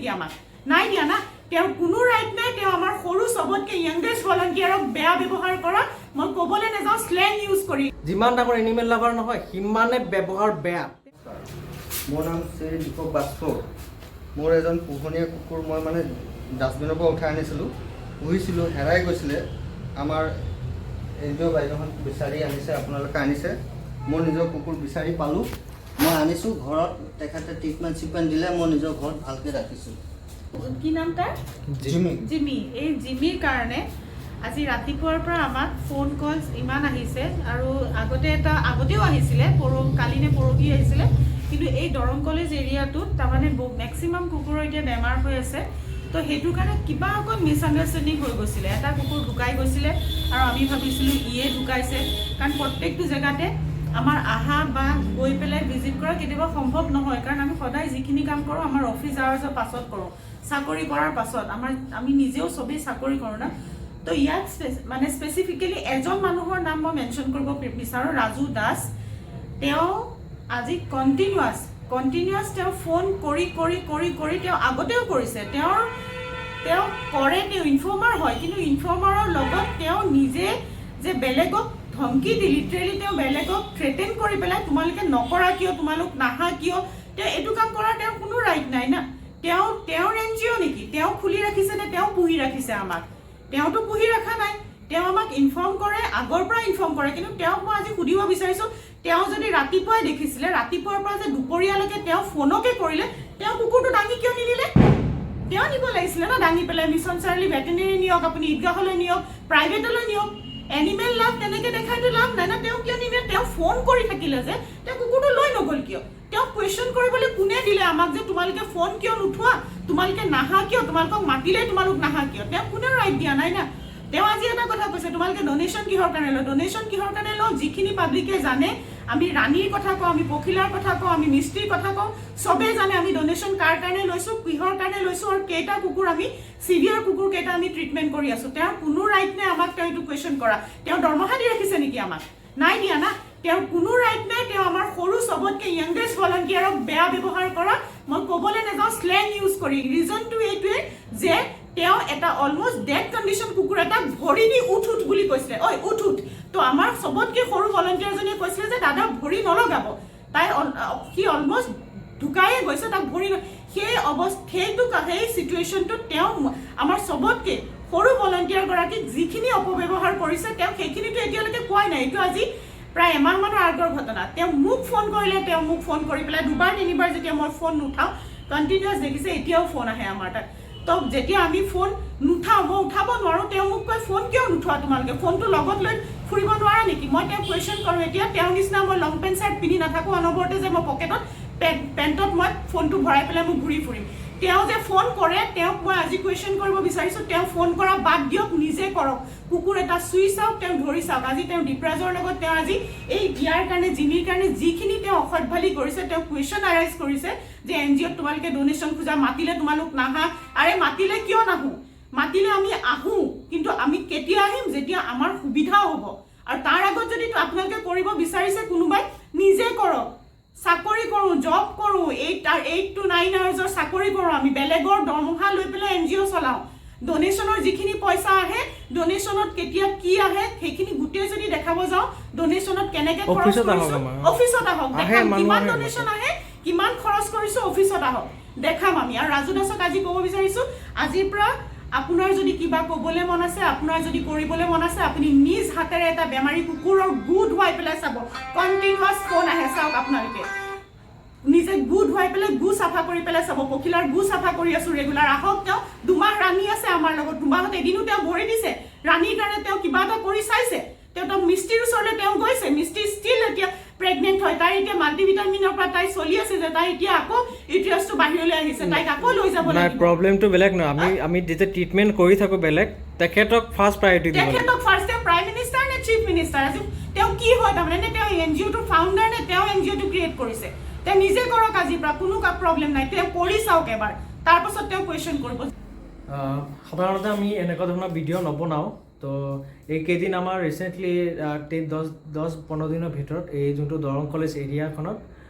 নেকি আমাক নাই দিয়া না তেওঁৰ কোনো ৰাইট নাই তেওঁ আমাৰ সৰু সবতকে ইয়াংগেষ্ট ভলান্টিয়াৰক বেয়া ব্যৱহাৰ কৰা মই ক'বলৈ নাযাওঁ স্লেং ইউজ কৰি যিমান ডাঙৰ এনিমেল লাভাৰ নহয় সিমানে ব্যৱহাৰ বেয়া মোৰ নাম শ্ৰী দীপক বাস্প মোৰ এজন পোহনীয়া কুকুৰ মই মানে ডাষ্টবিনৰ পৰা উঠাই আনিছিলোঁ পুহিছিলোঁ হেৰাই গৈছিলে আমাৰ এনজিঅ' বাইদেউখন বিচাৰি আনিছে আপোনালোকে আনিছে মোৰ নিজৰ কুকুৰ বিচাৰি পালোঁ মই আনিছোঁ ঘৰত তেখেতে ট্ৰিটমেণ্ট দিলে মই নিজৰ ঘৰত ভালকৈ ৰাখিছোঁ কি নাম তাৰ জিমি এই জিমিৰ কাৰণে আজি ৰাতিপুৱাৰ পৰা আমাক ফোন কলছ ইমান আহিছে আৰু আগতেও আহিছিলে কালি নে পৰহি আহিছিলে কিন্তু এই দৰং কলেজ এৰিয়াটোত তাৰমানে মেক্সিমাম কুকুৰৰ এতিয়া বেমাৰ হৈ আছে তো সেইটো কাৰণে কিবা অকণ মিছআণ্ডাৰষ্টেণ্ডিং হৈ গৈছিলে এটা কুকুৰ ঢুকাই গৈছিলে আৰু আমি ভাবিছিলোঁ ইয়ে ঢুকাইছে কাৰণ প্ৰত্যেকটো জেগাতে আমাৰ আহা বা গৈ পেলাই ভিজিট কৰা কেতিয়াবা সম্ভৱ নহয় কাৰণ আমি সদায় যিখিনি কাম কৰোঁ আমাৰ অফিচ আৱাৰ্ছৰ পাছত কৰোঁ চাকৰি কৰাৰ পাছত আমি নিজেও চবেই চাকৰি কৰোঁ না তো ইয়াত মানে স্পেচিফিকেলি এজন মানুহৰ নাম মই মেনশ্যন কৰিব বিচাৰোঁ ৰাজু দাস তেওঁ আজি কণ্টিনিউৱাছ তেওঁ ফোন কৰি তেওঁ আগতেও কৰিছে তেওঁ কৰে তেওঁ ইনফৰ্মাৰ হয় কিন্তু ইনফৰ্মাৰৰ লগত তেওঁ নিজে যে বেলেগক ধমকি দি লিটাৰেলি তেওঁ বেলেগক থ্ৰেটেন কৰি পেলাই তোমালোকে নকৰা কিয় তোমালোক নাহা কিয় তেওঁ এইটো কাম কৰাৰ তেওঁৰ কোনো ৰাইট নাই না তেওঁৰ এনজিঅ' নেকি তেওঁ খুলি ৰাখিছে নে তেওঁ পুহি ৰাখিছে আমাক তেওঁতো পুহি ৰখা নাই তেওঁ আমাক ইনফৰ্ম কৰে আগৰ পৰা ইনফৰ্ম কৰে কিন্তু তেওঁক মই আজি সুধিব বিচাৰিছোঁ তেওঁ যদি ৰাতিপুৱাই দেখিছিলে ৰাতিপুৱাৰ পৰা যে দুপৰীয়ালৈকে তেওঁ ফোনকে কৰিলে তেওঁ কুকুৰটো দাঙি কিয় নিনিলে তেওঁ নিব লাগিছিলে না দাঙি পেলাই মিছন চাৰ্লি ভেটেনেৰী নিয়ক আপুনি ঈদগাহলৈ নিয়ক প্ৰাইভেটলৈ নিয়ক এনিমেল লাভ তেনেকৈ দেখাইতো লাভ নাই না তেওঁ কিয় নিনিলে তেওঁ ফোন কৰি থাকিলে যে তেওঁ কুকুৰটো লৈ নগ'ল কিয় তেওঁক কুৱেশ্যন কৰিবলৈ কোনে দিলে আমাক যে তোমালোকে ফোন কিয় নুঠোৱা তোমালোকে নাহা কিয় তোমালোকক মাতিলে তোমালোক নাহা কিয় তেওঁ কোনেও ৰাইট দিয়া নাই না তেওঁ আজি এটা কথা কৈছে তোমালোকে ডনেশ্যন কিহৰ কাৰণে লওঁ যিখিনি পাব্লিকে জানে আমি ৰাণীৰ কথা কওঁ আমি পখিলাৰ কথা কওঁ আমি মিস্ত্ৰীৰ কথা কওঁ চবেই জানে আমি ডনেশ্যন কাৰ কাৰণে লৈছোঁ কিহৰ কাৰণে লৈছোঁ আৰু কেইটা কুকুৰ আমি চিভিয়াৰ কুকুৰ কেইটা আমি ট্ৰিটমেণ্ট কৰি আছোঁ তেওঁৰ কোনো ৰাইট নাই আমাক তেওঁ এইটো কুৱেশ্যন কৰা তেওঁ দৰমহা দি ৰাখিছে নেকি আমাক নাই দিয়া না তেওঁৰ কোনো ৰাইট নাই তেওঁ আমাৰ সৰু সবতকে ইয়াংগেষ্ট ভলান্টিয়াৰক বেয়া ব্যৱহাৰ কৰা মই ক'বলৈ নাযাওঁ স্লেং ইউজ কৰি ৰিজনটো এইটোৱে যে তেওঁ এটা অলমষ্ট ডেড কণ্ডিশ্যন কুকুৰ এটা ভৰি দি উঠ বুলি কৈছিলে উঠ তো আমাৰ সবতকে সৰু ভলান্টিয়াৰজনীয়ে কৈছিলে যে দাদা ভৰি নলগাব সি অলমষ্ট ঢুকায়ে গৈছে তাক ভৰি সেই চিটুৱেশ্যনটোত তেওঁ আমাৰ সবতকে সৰু ভলান্টিয়াৰগৰাকীক যিখিনি অপব্যৱহাৰ কৰিছে তেওঁ সেইখিনিতো এতিয়ালৈকে কোৱাই নাই এইটো আজি প্ৰায় এমাহমানৰ আগৰ ঘটনা তেওঁ মোক ফোন কৰিলে তেওঁ মোক ফোন কৰি পেলাই দুবাৰ তিনিবাৰ যেতিয়া মই ফোন নুঠাওঁ কণ্টিনিউৱাছ দেখিছে এতিয়াও ফোন আহে আমাৰ তাত তো যেতিয়া আমি ফোন নুঠাওঁ মই উঠাব নোৱাৰোঁ তেওঁ মোক কয় ফোন কিয় নুঠোৱা তোমালোকে ফোনটো লগত লৈ ফুৰিব নোৱাৰা নেকি মই তেওঁক কুৱেশ্যন কৰোঁ এতিয়া তেওঁৰ নিচিনা মই লং পেণ্ট চাৰ্ট পিন্ধি নাথাকোঁ অনবৰতে যে মই পকেটত পেণ্টত মই ফোনটো ভৰাই পেলাই মই ঘূৰি ফুৰিম তেওঁ যে ফোন কৰে তেওঁক মই আজি কুৱেশ্যন কৰিব বিচাৰিছোঁ তেওঁ ফোন কৰা বাদ দিয়ক নিজে কৰক কুকুৰ এটা চুই চাওক তেওঁ ধৰি চাওক আজি তেওঁ দীপৰাজৰ লগত তেওঁ আজি এই ইয়াৰ কাৰণে জিমিৰ কাৰণে যিখিনি তেওঁ অসভ্যালি কৰিছে তেওঁ কুৱেশ্যন আৰাইজ কৰিছে যে এনজিঅ'ত তোমালোকে ডনেশ্যন খোজা মাতিলে তোমালোক নাহা আৰে মাতিলে কিয় নাহোঁ মাতিলে আমি আহোঁ কিন্তু আমি কেতিয়া আহিম যেতিয়া আমাৰ সুবিধা হ'ব আৰু তাৰ আগত যদি আপোনালোকে কৰিব বিচাৰিছে কোনোবাই নিজে কৰক চাকৰি কৰোঁ জব কৰোঁ 8 to 9 আৱাৰ্ছৰ চাকৰি কৰোঁ আমি বেলেগৰ দৰমহা লৈ পেলাই এনজিঅ' চলাওঁ ডনেশ্যনৰ যিখিনি পইচা আহে ডনেশ্যনত কেতিয়া কি আহে সেইখিনি গোটেই যদি দেখাব যাওঁ ডনেশ্যনত কেনেকৈ খৰচ কৰিছোঁ অফিচত আহক কিমান ডনেশ্যন আহে কিমান খৰচ কৰিছোঁ অফিচত আহক দেখাম আমি আৰু ৰাজু দাসক আজি ক'ব বিচাৰিছোঁ আজিৰ পৰা আপোনাৰ যদি কিবা ক'বলৈ মন আছে আপোনাৰ যদি কৰিবলৈ মন আছে আপুনি নিজ হাতেৰে এটা বেমাৰী কুকুৰৰ গু ধুৱাই পেলাই চাব কণ্টিনিউৱাছ ফোন আহে চাওক আপোনালোকে নিজে গু ধুৱাই পেলাই গু চাফা কৰি পেলাই চাব পখিলাৰ গু চাফা কৰি আছোঁ ৰেগুলাৰ আহক তেওঁ দুমাহ ৰাণী আছে আমাৰ লগত দুমাহত এদিনো তেওঁ ভৰি দিছে ৰাণীৰ কাৰণে তেওঁ কিবা এটা কৰি চাইছে তেওঁ মিস্ত্ৰীৰ ওচৰলৈ তেওঁ গৈছে মিস্ত্ৰী ষ্টিল এতিয়া প্ৰেগনেণ্ট হয় তাই এতিয়া মাল্টিভিটামিনৰ পৰা তাই চলি আছে যে তাই এতিয়া আকৌ ইউটেৰাছটো বাহিৰলৈ আহিছে তাইক আকৌ লৈ যাব লাগিব প্ৰব্লেমটো বেলেগ নহয় আমি যেতিয়া ট্ৰিটমেণ্ট কৰি থাকোঁ বেলেগ তেখেতক ফাৰ্ষ্ট প্ৰায়ৰিটি দিব তেখেতক ফাৰ্ষ্ট তেওঁ প্ৰাইম মিনিষ্টাৰ নে চিফ মিনিষ্টাৰ আজি তেওঁ কি হয় তাৰমানে নে তেওঁ এনজিঅ'টোৰ ফাউণ্ডাৰ নে তেওঁ এনজিঅ'টো ক্ৰিয়েট কৰিছে তেওঁ নিজে কৰক আজিৰ পৰা কোনো প্ৰব্লেম নাই তেওঁ কৰি চাওক এবাৰ তাৰপাছত তেওঁ কুৱেশ্যন কৰিব সাধাৰণতে আমি এনেকুৱা ধৰণৰ ভিডিঅ' নবনাওঁ তো এইকেইদিন আমাৰ ৰিচেণ্টলি 10-15 দিনৰ ভিতৰত এই যোনটো দৰং কলেজ এৰিয়াখনত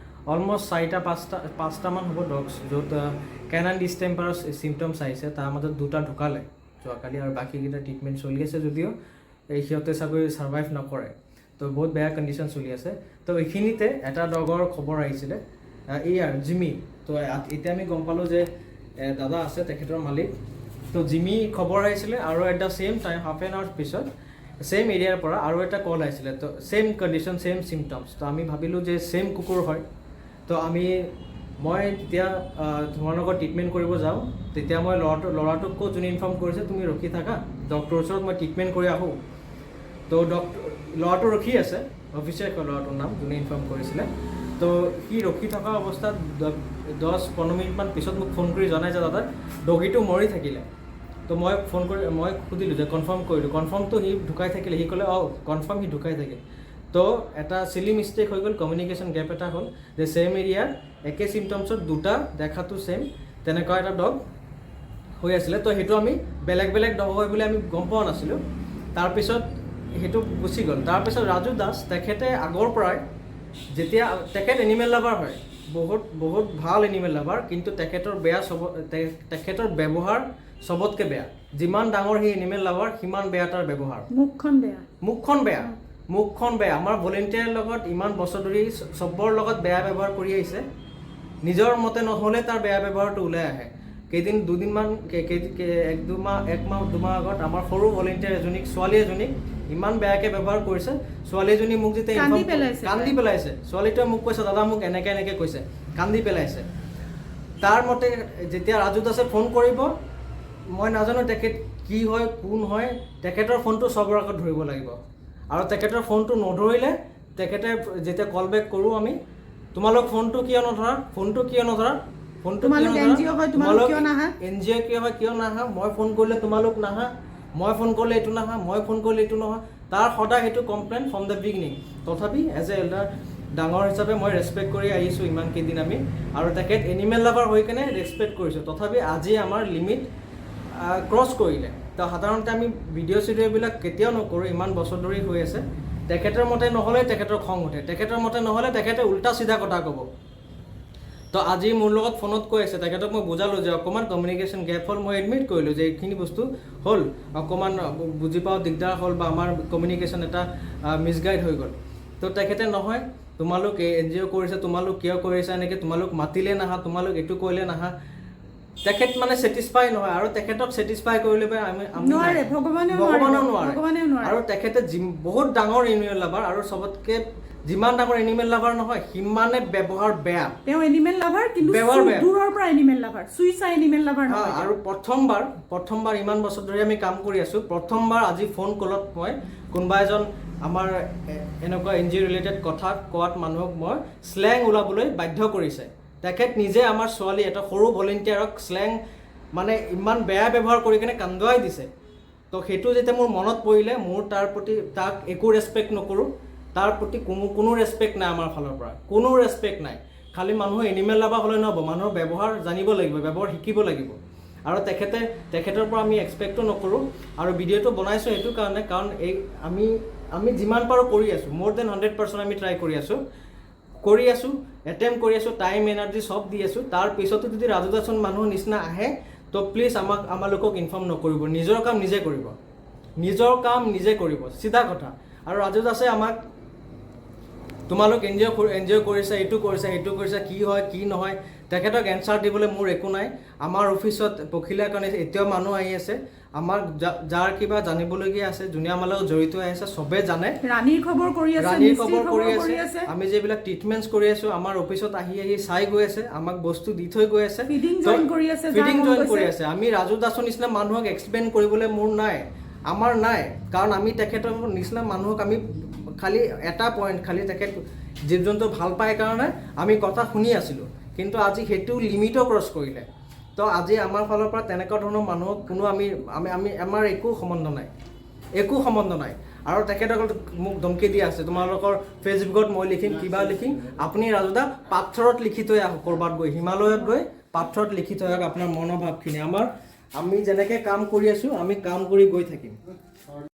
অলমষ্ট 4-5টামান হ'ব ডগছ য'ত কেনান ডিষ্টেম্পাৰৰ চিমটমছ আহিছে। তাৰ মাজত 2টা ঢুকালে যোৱাকালি, আৰু বাকীকেইটা ট্ৰিটমেণ্ট চলি আছে যদিও সিহঁতে চাগৈ ছাৰ্ভাইভ নকৰে। তো বহুত বেয়া কণ্ডিশ্যন চলি আছে। তো এইখিনিতে এটা ডগৰ খবৰ আহিছিলে, এইয়াৰ জিমি। তো এতিয়া আমি গম পালোঁ যে দাদা আছে তেখেতৰ মালিক। তো জিমি খবৰ আহিছিলে, আৰু at the same time half an hour পিছত ছেইম এৰিয়াৰ পৰা আৰু এটা কল আহিছিলে। তো ছেইম কণ্ডিশ্যন, ছেইম চিমটমছ। তো আমি ভাবিলোঁ যে ছেইম কুকুৰ হয়। তো মই তেতিয়া তোমালোকৰ ট্ৰিটমেণ্ট কৰিব যাওঁ, তেতিয়া মই ল'ৰাটোকো যোনে ইনফৰ্ম কৰিছে তুমি ৰখি থাকা, ডক্টৰৰ ওচৰত মই ট্ৰিটমেণ্ট কৰি আহোঁ। তো ল'ৰাটো ৰখি আছে, অফিচিয়েল ল'ৰাটোৰ নাম যোনে ইনফৰ্ম কৰিছিলে। তো সি ৰখি থকা অৱস্থাত 10-15 মিনিটমান পিছত মোক ফোন কৰি জনাই যে দাদা ডগীটো মৰি থাকিলে। তো মই সুধিলোঁ যে কনফাৰ্ম কৰিলোঁ, কনফাৰ্মটো সি ঢুকাই থাকিলে। সি ক'লে কনফাৰ্ম সি ঢুকাই থাকে। তো এটা চিলি মিষ্টেক হৈ গ'ল, কমিউনিকেশ্যন গেপ এটা হ'ল যে ছেইম এৰিয়াৰ একে চিমটমছত 2টা দেখাটো ছেইম তেনেকুৱা এটা ডগ হৈ আছিলে। তো সেইটো আমি বেলেগ ডগ হয় বুলি আমি গম পোৱা নাছিলোঁ। তাৰপিছত সেইটো গুচি গ'ল। তাৰপিছত ৰাজু দাস তেখেতে আগৰ পৰাই, যেতিয়া তেখেত এনিমেল লাভাৰ হয়, বহুত ভাল এনিমেল লাভাৰ, কিন্তু তেখেতৰ ব্যৱহাৰ চবতকৈ বেয়া। যিমান ডাঙৰ সেই এনিমেল লাভাৰ সিমান বেয়া তাৰ ব্যৱহাৰ। মুখখন বেয়া। আমাৰ ভলেণ্টিয়াৰৰ লগত ইমান বছৰ ধৰি চবৰ লগত বেয়া ব্যৱহাৰ কৰি আহিছে। নিজৰ মতে নহ'লে তাৰ বেয়া ব্যৱহাৰটো ওলাই আহে। এক-দুমাহ আগত আমাৰ সৰু ভলেণ্টিয়াৰ এজনীক, ছোৱালী এজনীক ইমান বেয়াকৈ ব্যৱহাৰ কৰিছে। ছোৱালী এজনী মোক যেতিয়া কান্দি পেলাইছে, ছোৱালীটোৱে মোক কৈছে দাদা মোক এনেকৈ কৈছে, কান্দি পেলাইছে। তাৰ মতে যেতিয়া ৰাজু দাসে ফোন কৰিব, মই নাজানো তেখেত কি হয় কোন হয়, তেখেতৰ ফোনটো চবৰ আগত ধৰিব লাগিব। আৰু তেখেতৰ ফোনটো নধৰিলে তেখেতে যেতিয়া কল বেক কৰোঁ আমি, তোমালোক ফোনটো কিয় নধৰা, NGO কিয় নাহা, মই ফোন কৰিলে তোমালোক নাহা, মই ফোন কৰিলে এইটো নাহা, মই ফোন কৰিলে এইটো নহয়। তাৰ সদায় সেইটো কমপ্লেইন ফ্ৰম দ্য বিগিনিং। তথাপি এজ এ এল্ডাৰ ডাঙৰ হিচাপে মই ৰেচপেক্ট কৰি আহিছোঁ ইমান কেইদিন আমি, আৰু তেখেত এনিমেল লাভাৰ হৈ কেনে ৰেচপেক্ট কৰিছোঁ। তথাপি আজি আমাৰ লিমিট ক্ৰছ কৰিলে। তো সাধাৰণতে আমি ভিডিঅ'বিলাক কেতিয়াও নকৰোঁ, ইমান বছৰ ধৰি হৈ আছে। তেখেতৰ মতে নহ'লে তেখেতৰ খং উঠে, তেখেতৰ মতে নহ'লে তেখেতে উল্টা চিধা কথা ক'ব। তো আজি মোৰ লগত ফোনত কৈ আছে, তেখেতক মই বুজালোঁ যে অকণমান কমিউনিকেশ্যন গেপ হ'ল। মই এডমিট কৰিলোঁ যে এইখিনি বস্তু হ'ল, অকণমান বুজি পাওঁ দিগদাৰ হ'ল, বা আমাৰ কমিউনিকেশ্যন এটা মিছগাইড হৈ গ'ল। তো তেখেতে নহয়, তোমালোক NGO কৰিছা, তোমালোক কিয় কৰিছা এনেকৈ, তোমালোক মাতিলে নাহা, তোমালোক এইটো কৰিলে নাহা। তেখেত মানে ছেটিছফাই নহয়, আৰু তেখেতক ছেটিছফাই কৰিলে ভগৱানেও নোৱাৰে। আৰু তেখেতে বহুত ডাঙৰ এনিমেল লাভাৰ, আৰু চবতকৈ যিমান ডাঙৰ এনিমেল লাভাৰ নহয় সিমানে ব্যৱহাৰ বেয়া। তেওঁ এনিমেল লাভাৰ, কিন্তু দূৰৰ পৰা এনিমেল লাভাৰ, চুইচা এনিমেল লাভাৰ নহয়। আৰু প্ৰথমবাৰ ইমান বছৰ ধৰি আমি কাম কৰি আছোঁ, প্ৰথমবাৰ আজি ফোন কলত মই কোনোবা এজন আমাৰ এনেকুৱা NGO ৰিলেটেড কথা কোৱাত মানুহক মই স্লেং ওলাবলৈ বাধ্য কৰিছে। তেখেত নিজে আমাৰ ছোৱালী এটা সৰু ভলেণ্টিয়াৰক স্লেং মানে ইমান বেয়া ব্যৱহাৰ কৰি কিনে কান্দুৱাই দিছে। তো সেইটো যেতিয়া মোৰ মনত পৰিলে, মোৰ তাৰ প্ৰতি তাক একো ৰেচপেক্ট নকৰোঁ, তাৰ প্ৰতি কোনো ৰেচপেক্ট নাই আমাৰ ফালৰ পৰা, কোনো ৰেচপেক্ট নাই। খালি মানুহ এনিমেল লাভাৰ হ'লে নহ'ব, মানুহৰ ব্যৱহাৰ জানিব লাগিব, ব্যৱহাৰ শিকিব লাগিব। আৰু তেখেতৰ পৰা আমি এক্সপেক্টো নকৰোঁ। আৰু ভিডিঅ'টো বনাইছোঁ এইটো কাৰণে, কাৰণ আমি যিমান পাৰোঁ কৰি আছোঁ, মোৰ দেন 100% আমি ট্ৰাই কৰি আছোঁ, এটেম্প কৰি আছোঁ, টাইম এনাৰ্জি চব দি আছোঁ। তাৰ পিছতো যদি ৰাজু দাসন মানুহৰ নিচিনা আহে, তো প্লিজ আমালোকক ইনফৰ্ম নকৰিব, নিজৰ কাম নিজে কৰিব, চিধা কথা। আৰু ৰাজু দাসে আমাক তোমালোক NGO কৰিছা, এইটো কৰিছা, সেইটো কৰিছা, কি হয় কি নহয়, তেখেতক এনচাৰ দিবলৈ মোৰ একো নাই। আমাৰ অফিচত পখিলাৰ কাৰণে এতিয়াও মানুহ আহি আছে, আমাক যাৰ কিবা জানিবলগীয়া আছে, যোনে আমাৰ লগত জড়িত হৈ আছে, চবে জানে। ৰাণীৰ খবৰ কৰি আছে, আমি যিবিলাক ট্ৰিটমেণ্টছ কৰি আছোঁ, আমাৰ অফিচত আহি চাই গৈ আছে, আমাক বস্তু দি থৈ গৈ আছে, ফিডিং জইন কৰি আছে। আমি ৰাজু দাসৰ নিচিনা মানুহক এক্সপ্লেইন কৰিবলৈ আমাৰ নাই, কাৰণ আমি তেখেতৰ নিচিনা মানুহক আমি খালি এটা পইণ্ট, খালি তেখেত জীৱ জন্তু ভাল পায় কাৰণে আমি কথা শুনি আছিলোঁ, কিন্তু আজি সেইটো লিমিটো ক্ৰছ কৰিলে। তো আজি আমাৰ ফালৰ পৰা তেনেকুৱা ধৰণৰ মানুহক আমাৰ একো সম্বন্ধ নাই। আৰু তেখেতক মোক ধমকি দিয়া আছে, তোমালোকৰ ফেচবুকত মই লিখিম, কিবা লিখিম, আপুনি ৰাজু দা পাথৰত লিখি থৈ আহক, ক'ৰবাত গৈ হিমালয়ত গৈ পাথৰত লিখি থৈ আহক আপোনাৰ মনোভাৱখিনি। আমি যেনেকৈ কাম কৰি আছোঁ, আমি কাম কৰি গৈ থাকিম।